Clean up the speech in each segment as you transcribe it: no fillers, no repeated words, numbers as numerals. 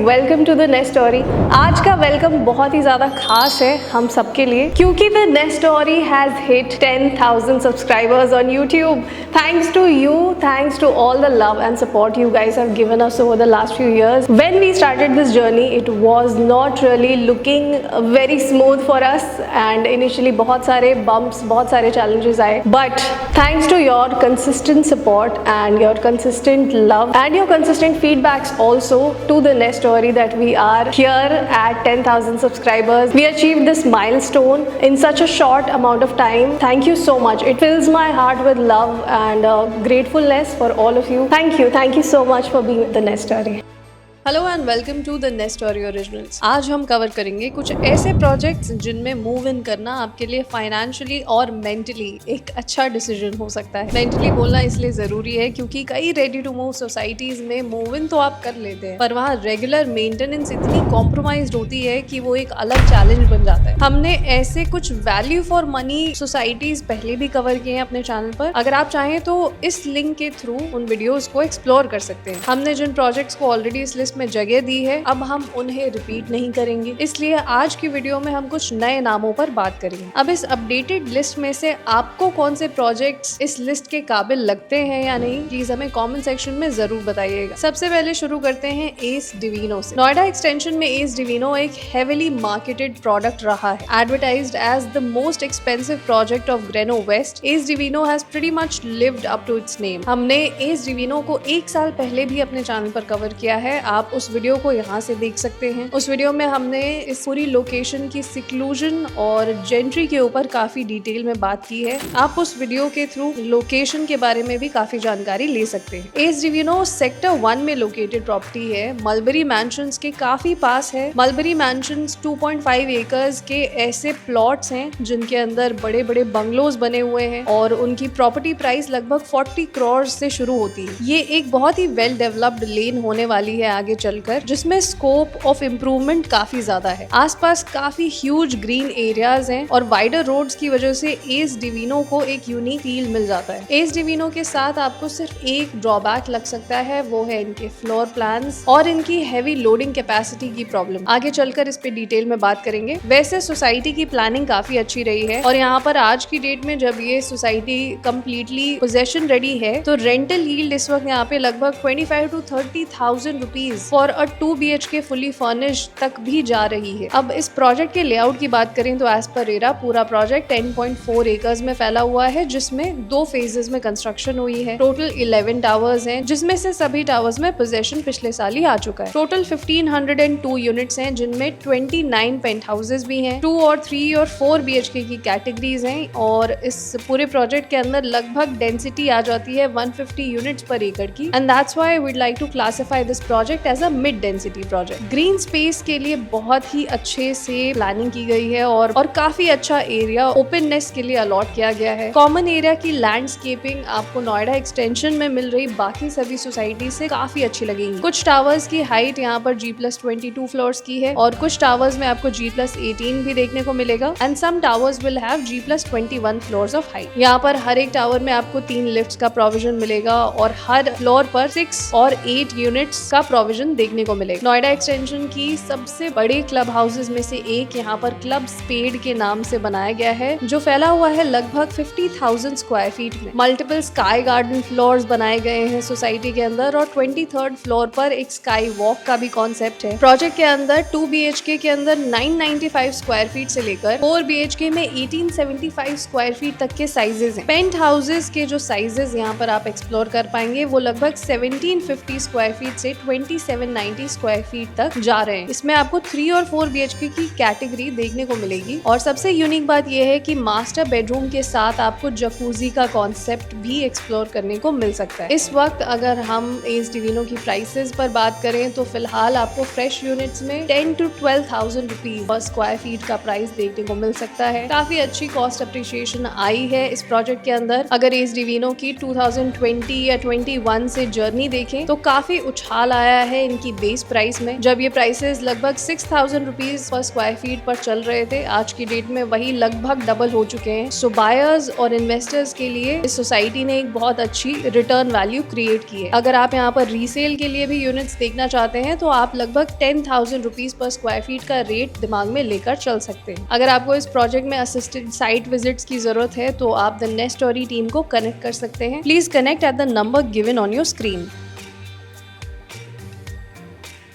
Welcome to the Nest Story. आज का welcome बहुत ही ज़्यादा खास है हम सबके लिए, क्योंकि the Nest story has hit 10,000 subscribers on YouTube. Thanks to you, thanks to all the love and support you guys have given us over the last few years. When we started this journey, it was not really looking very smooth for us, and initially बहुत सारे bumps, बहुत सारे challenges आए. But thanks to your consistent support and your consistent love and your consistent feedbacks also to the next story that we are here at 10,000 subscribers. We achieved this milestone in such a short amount of time. Thank you so much. It fills my heart with love and gratefulness for all of you. Thank you so much for being with the Nest Story. Hello and welcome to the Nest Story originals. आज हम cover करेंगे कुछ ऐसे projects जिनमें move in करना आपके लिए financially और मेंटली एक अच्छा डिसीजन हो सकता है। मेंटली बोलना इसलिए जरूरी है क्योंकि कई रेडी टू मूव सोसाइटीज में मूव इन तो आप कर लेते हैं, पर वहाँ रेगुलर मेंटेनेंस इतनी कॉम्प्रोमाइज्ड होती है कि वो एक अलग चैलेंज बन जाता है। हमने ऐसे कुछ वैल्यू फॉर मनी सोसाइटीज पहले भी कवर किए हैं अपने चैनल पर। अगर आप चाहें तो इस लिंक के थ्रू उन वीडियोज को एक्सप्लोर कर सकते हैं। हमने जिन प्रोजेक्ट्स को ऑलरेडी इस लिस्ट में जगह दी है, अब हम उन्हें रिपीट नहीं करेंगे, इसलिए आज की वीडियो में हम कुछ नए नामों पर बात करेंगे। अब इस अपडेटेड लिस्ट में से आपको कौन से प्रोजेक्ट्स इस लिस्ट के काबिल लगते हैं या नहीं, प्लीज हमें कमेंट सेक्शन में जरूर बताइएगा। सबसे पहले शुरू करते हैं एस डिविनो से। नोएडा एक्सटेंशन में एस डिविनो एक हेविली मार्केटेड प्रोडक्ट रहा है। Advertised as the most expensive project of Greno west, Ace Divino has pretty much lived up to its name. हमने एस डिविनो को 1 साल पहले भी अपने चैनल पर कवर किया है, आप उस वीडियो को यहाँ से देख सकते हैं। उस वीडियो में हमने इस पूरी लोकेशन की सिक्लूजन और जेंट्री के ऊपर काफी डिटेल में बात की है। आप उस वीडियो के थ्रू लोकेशन के बारे में भी काफी जानकारी ले सकते हैं। एस डिविनो सेक्टर 1 में लोकेटेड प्रॉपर्टी है, मलबरी मैंशंस के काफी पास है। मलबरी मैंशंस 2.5 एकर्स के ऐसे प्लॉट्स हैं जिनके अंदर बड़े बड़े बंगलोज बने हुए हैं और उनकी प्रॉपर्टी प्राइस लगभग 40 करोड़ से शुरू होती है। ये एक बहुत ही वेल डेवलप्ड लेन होने वाली है आगे चलकर, जिसमें स्कोप ऑफ इम्प्रूवमेंट काफी ज्यादा है। आसपास काफी ह्यूज ग्रीन एरियाज हैं और वाइडर रोड्स की वजह से एस डिविनो को एक यूनिक फील मिल जाता है। एस डिविनो के साथ आपको सिर्फ एक ड्रॉबैक लग सकता है, वो है इनके फ्लोर प्लान्स और इनकी हैवी लोडिंग कैपेसिटी की प्रॉब्लम। आगे चलकर इस पे डिटेल में बात करेंगे। वैसे सोसाइटी की प्लानिंग काफी अच्छी रही है और यहाँ पर आज की डेट में जब ये सोसाइटी कम्प्लीटली पोजेशन रेडी है तो रेंटल यील्ड इस वक्त यहाँ पे लगभग 25,000 to 30,000 rupees for a 2 BHK fully furnished तक भी जा रही है। अब इस प्रोजेक्ट के लेआउट की बात करें तो एज पर रेरा पूरा प्रोजेक्ट 10.4 एकर्स में फैला हुआ है, जिसमें 2 फेजेस में कंस्ट्रक्शन हुई है। टोटल 11 टावर्स हैं, जिसमें से सभी टावर्स में पोजेशन पिछले साल ही आ चुका है। टोटल 1502 यूनिट्स हैं, जिनमें 29 पेंट हाउसेज भी हैं। 2 और 3 और 4 BHK की कैटेगरीज हैं और इस पूरे प्रोजेक्ट के अंदर लगभग डेंसिटी आ जाती है 150 यूनिट्स पर एकड़ की, and that's why we'd like to classify this project as a mid density project. Green space के लिए बहुत ही अच्छे से प्लानिंग की गई है और काफी अच्छा एरिया ओपननेस के लिए अलॉट किया गया है। कॉमन एरिया की लैंडस्केपिंग आपको नोएडा एक्सटेंशन में मिल रही बाकी सभी सोसाइटी से काफी अच्छी लगेगी। कुछ टावर्स की हाइट यहाँ पर G+22 फ्लोर्स की है और कुछ टावर्स में आपको G+18 भी देखने को मिलेगा, and some towers will have G+21 floors of height. यहाँ पर हर एक टावर में आपको 3 लिफ्ट्स का प्रोविजन मिलेगा और हर फ्लोर पर 6 और 8 यूनिट्स का प्रोविजन देखने को मिलेगा। नोएडा एक्सटेंशन की सबसे बड़े क्लब हाउसेज में से एक यहाँ पर क्लब स्पेड के नाम से बनाया गया है, जो फैला हुआ है लगभग 50,000 स्क्वायर फीट में। मल्टीपल स्काई गार्डन फ्लोर्स बनाए गए हैं सोसाइटी के अंदर और 23rd फ्लोर पर एक स्काई वॉक का भी कॉन्सेप्ट है। प्रोजेक्ट के अंदर 2 BHK के अंदर 995 स्क्वायर फीट से लेकर 4 BHK में 1875 स्क्वायर फीट तक के साइजेस हैं। पेंट हाउसेज के जो साइजेस यहाँ पर आप एक्सप्लोर कर पाएंगे वो लगभग 1750 स्क्वायर फीट से 2790 स्क्वायर फीट तक जा रहे हैं। इसमें आपको 3 और 4 BHK की कैटेगरी देखने को मिलेगी और सबसे यूनिक बात यह है कि मास्टर बेडरूम के साथ आपको जकूजी का कॉन्सेप्ट भी एक्सप्लोर करने को मिल सकता है। इस वक्त अगर हम एस डिविनो की प्राइसेस पर बात करें तो फिलहाल आपको फ्रेश यूनिट्स में 10,000 to 12,000 rupees per square feet का प्राइस देखने को मिल सकता है। काफी अच्छी कॉस्ट अप्रिशिएशन आई है इस प्रोजेक्ट के अंदर। अगर एस डिविनो की 2020 या 21 से जर्नी देखें तो काफी उछाल आया है है इनकी बेस प्राइस में। जब ये प्राइसेस लगभग 6,000 रुपीज पर स्क्वायर फीट पर चल रहे थे, आज की डेट में वही लगभग डबल हो चुके हैं। सो बायर्स और इन्वेस्टर्स के लिए इस सोसाइटी ने एक बहुत अच्छी रिटर्न वैल्यू क्रिएट की है। अगर आप यहाँ पर रीसेल के लिए भी यूनिट्स देखना चाहते हैं तो आप लगभग 10,000 रुपीज पर स्क्वायर फीट का रेट दिमाग में लेकर चल सकते हैं। अगर आपको इस प्रोजेक्ट में असिस्टेड साइट विजिट्स की जरूरत है तो आप द नेस्ट स्टोरी टीम को कनेक्ट कर सकते हैं। Please connect at the number given on your screen.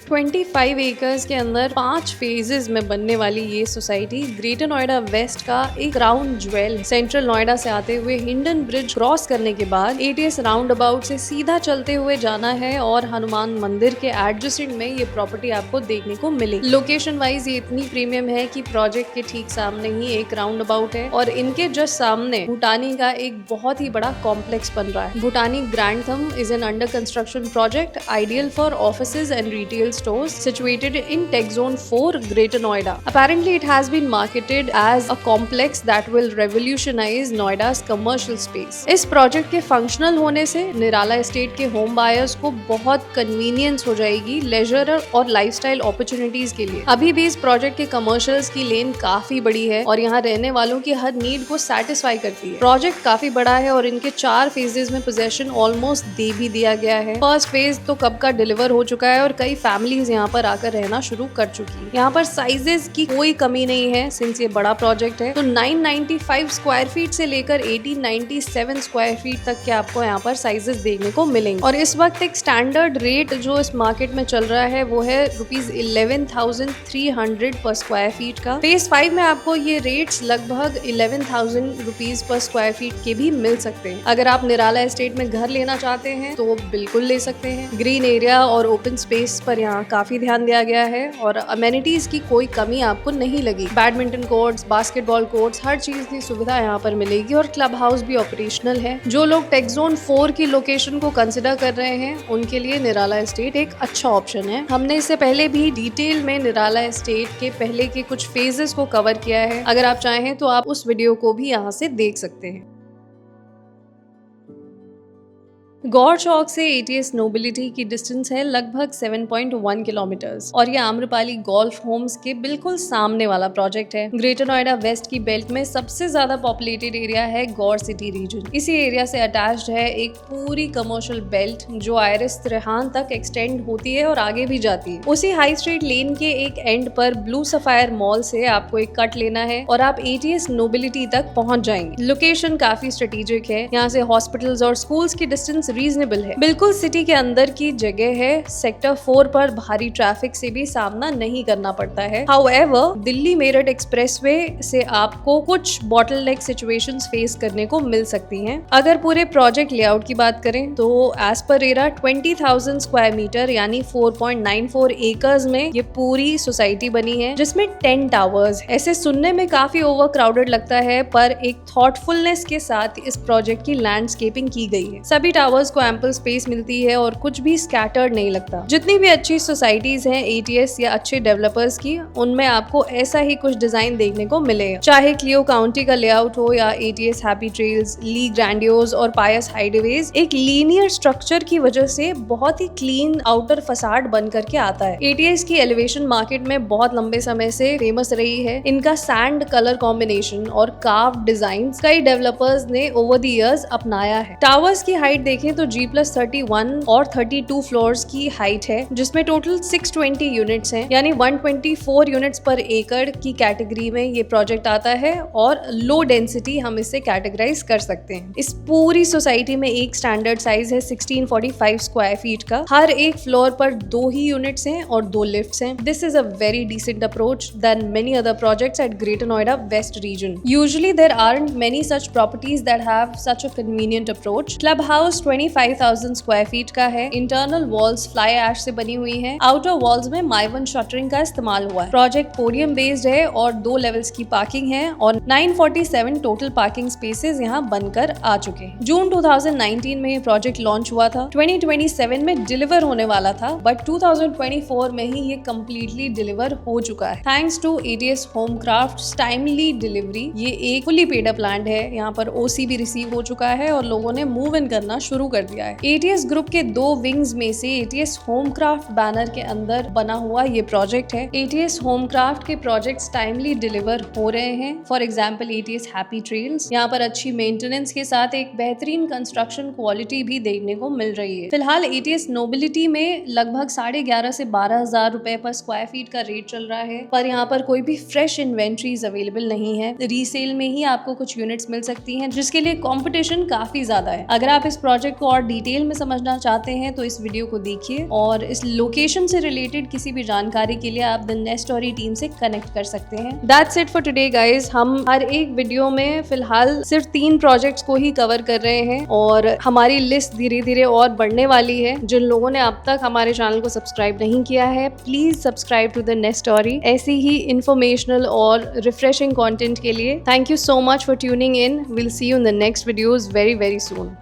25 acres के अंदर 5 फेजेस में बनने वाली ये सोसाइटी ग्रेटर नोएडा वेस्ट का एक क्राउन ज्वेल। सेंट्रल नोएडा से आते हुए हिंडन ब्रिज क्रॉस करने के बाद ATS राउंड अबाउट से सीधा चलते हुए जाना है और हनुमान मंदिर के एडजेसेंट में ये प्रॉपर्टी आपको देखने को मिलेगी। लोकेशन वाइज ये इतनी प्रीमियम है कि प्रोजेक्ट के ठीक सामने ही एक राउंड अबाउट है और इनके जस्ट सामने भूटानी का एक बहुत ही बड़ा कॉम्प्लेक्स बन रहा है। भूटानी ग्रैंड थम is an under construction project ideal for offices and retail stores situated in Tech Zone 4, Greater Noida. Apparently, it has been marketed as a complex that will revolutionize Noida's commercial space. इस project के functional होने से निराला estate के home buyers को बहुत convenience हो जाएगी laser और लाइफस्टाइल अपॉर्चुनिटीज के लिए। अभी भी इस प्रोजेक्ट के कमर्शियल्स की लेन काफी बड़ी है और यहाँ रहने वालों की हर नीड को सेटिस्फाई करती है। प्रोजेक्ट काफी बड़ा है और इनके 4 फेजेस में पोजेशन ऑलमोस्ट दे भी दिया गया है। फर्स्ट फेज तो कब का डिलीवर हो चुका है और कई फैमिलीज यहाँ पर आकर रहना शुरू कर चुकी है। यहाँ पर साइजेस की कोई कमी नहीं है सिंस ये बड़ा प्रोजेक्ट है। तो 995 स्क्वायर फीट से लेकर 1897 स्क्वायर फीट तक के आपको यहाँ पर साइजेस देखने को मिलेंगे और इस वक्त एक स्टैंडर्ड रेट जो इस मार्केट में चल रहा है वो है ₹11,300 पर स्क्वायर फीट का। फेज 5 में आपको ये रेट्स लगभग 11,000 रुपीज पर स्क्वायर फीट के भी मिल सकते हैं। अगर आप निराला एस्टेट में घर लेना चाहते हैं तो बिल्कुल ले सकते हैं। ग्रीन एरिया और ओपन स्पेस पर यहाँ काफी ध्यान दिया गया है और अमेनिटीज की कोई कमी आपको नहीं लगी। बैडमिंटन कोर्ट्स, बास्केटबॉल कोर्ट्स, हर चीज की सुविधा यहाँ पर मिलेगी और क्लब हाउस भी ऑपरेशनल है। जो लोग टेक जोन 4 की लोकेशन को कंसिडर कर रहे हैं उनके लिए निराला एस्टेट एक अच्छा ऑप्शन है। हमने इससे पहले भी डिटेल में निराला एस्टेट के पहले के कुछ फेजेस को कवर किया है। अगर आप चाहें तो आप उस वीडियो को भी यहाँ से देख सकते हैं। गौर चौक से ATS नोबिलिटी की डिस्टेंस है लगभग 7.1 किलोमीटर्स और ये आम्रपाली गोल्फ होम्स के बिल्कुल सामने वाला प्रोजेक्ट है। ग्रेटर नोएडा वेस्ट की बेल्ट में सबसे ज्यादा पॉपुलेटेड एरिया है गौर सिटी रीजन। इसी एरिया से अटैच्ड है एक पूरी कमर्शियल बेल्ट जो आयरिस त्रिहान तक एक्सटेंड होती है और आगे भी जाती है। उसी हाई स्ट्रीट लेन के एक एंड पर ब्लू सफायर मॉल से आपको एक कट लेना है और आप ATS नोबिलिटी तक पहुंच जाएंगे। लोकेशन काफी स्ट्रेटेजिक है। यहाँ से हॉस्पिटल्स और स्कूल्स की डिस्टेंस रीजनेबल है। बिल्कुल सिटी के अंदर की जगह है। सेक्टर 4 पर भारी ट्रैफिक से भी सामना नहीं करना पड़ता है। हाउएवर दिल्ली मेरठ एक्सप्रेसवे से आपको कुछ बॉटलनेक सिचुएशंस फेस करने को मिल सकती हैं। अगर पूरे प्रोजेक्ट लेआउट की बात करें तो as per RERA 20,000 square metre यानी 4.94 एकर्स में ये पूरी सोसाइटी बनी है जिसमें 10 टावर्स। ऐसे सुनने में काफी ओवर क्राउडेड लगता है पर एक थॉटफुलनेस के साथ इस प्रोजेक्ट की लैंडस्केपिंग की गई है। सभी टावर्स को एम्पल स्पेस मिलती है और कुछ भी स्कैटर्ड नहीं लगता। जितनी भी अच्छी सोसाइटीज हैं ATS या अच्छे डेवलपर्स की, उनमें आपको ऐसा ही कुछ डिजाइन देखने को मिलेगा। चाहे क्लियो काउंटी का लेआउट हो या ATS हैप्पी ट्रेल्स, ली ग्रैंडियोज और पायस हाइडवेज, एक लीनियर स्ट्रक्चर की वजह से बहुत ही क्लीन आउटर फसाड बन करके आता है। ATS की एलिवेशन मार्केट में बहुत लंबे समय से फेमस रही है। इनका सैंड कलर कॉम्बिनेशन और कार्व डिजाइन कई डेवलपर्स ने ओवर द इयर्स अपनाया है। टावर्स की हाइट देखें तो G+31 और 32 फ्लोर्स की हाइट है जिसमें टोटल 620 यूनिट्स हैं यानी 124 यूनिट्स पर एकड़ की कैटेगरी में ये प्रोजेक्ट आता है और लो डेंसिटी हम इसे कैटेगराइज कर सकते हैं। इस पूरी सोसाइटी में एक स्टैंडर्ड साइज है 1645 स्क्वायर फीट का। हर एक फ्लोर पर 2 ही यूनिट्स हैं और 2 लिफ्ट्स हैं। This is a very decent approach then many other projects at Greater Noida West region. Usually there aren't many such properties that have such a convenient approach. Club house 25,000 square feet का है। Internal walls fly ash से बनी हुई हैं। Outer walls में माइवन shuttering का इस्तेमाल हुआ है। प्रोजेक्ट पोडियम बेस्ड है और 2 लेवल्स की पार्किंग है और 947 टोटल पार्किंग स्पेसेस यहाँ बनकर आ चुके हैं। जून 2019 में ये प्रोजेक्ट लॉन्च हुआ था। 2027 में डिलीवर होने वाला था बट 2024 में ही ये कम्प्लीटली डिलीवर हो चुका है। Thanks to ATS Homekraft timely delivery. ये एक फुली पेड अप लैंड है। यहाँ पर OC भी रिसीव हो चुका है और लोगों ने मूव इन करना शुरू शुरू कर दिया है। ATS ग्रुप के 2 विंग्स में से ATS होमक्राफ्ट बैनर के अंदर बना हुआ ये प्रोजेक्ट है। ATS होमक्राफ्ट के प्रोजेक्ट्स टाइमली डिलीवर हो रहे हैं। For example ATS happy trails, यहाँ पर अच्छी मेंटेनेंस के साथ एक बेहतरीन कंस्ट्रक्शन क्वालिटी भी देखने को मिल रही है। फिलहाल ATS नोबिलिटी में लगभग 11,500 से 12,000 रुपए पर स्क्वायर फीट का रेट चल रहा है, पर यहाँ पर कोई भी फ्रेश इन्वेंट्रीज अवेलेबल नहीं है। रीसेल में ही आपको कुछ यूनिट्स मिल सकती हैं, जिसके लिए कंपटीशन काफी ज्यादा है। अगर आप इस प्रोजेक्ट को और डिटेल में समझना चाहते हैं तो इस वीडियो को देखिए, और इस लोकेशन से रिलेटेड किसी भी जानकारी के लिए आप द नेस्ट स्टोरी टीम से कनेक्ट कर सकते हैं। That's it for today guys. हम हर एक वीडियो में फिलहाल सिर्फ 3 प्रोजेक्ट्स को ही कवर कर रहे हैं, और हमारी लिस्ट धीरे धीरे और बढ़ने वाली है। जिन लोगों ने अब तक हमारे चैनल को सब्सक्राइब नहीं किया है, please subscribe to the Nest Story. ऐसी ही इंफॉर्मेशनल और रिफ्रेशिंग कंटेंट के लिए thank you so much for tuning in. Will see you in the next videos very very soon.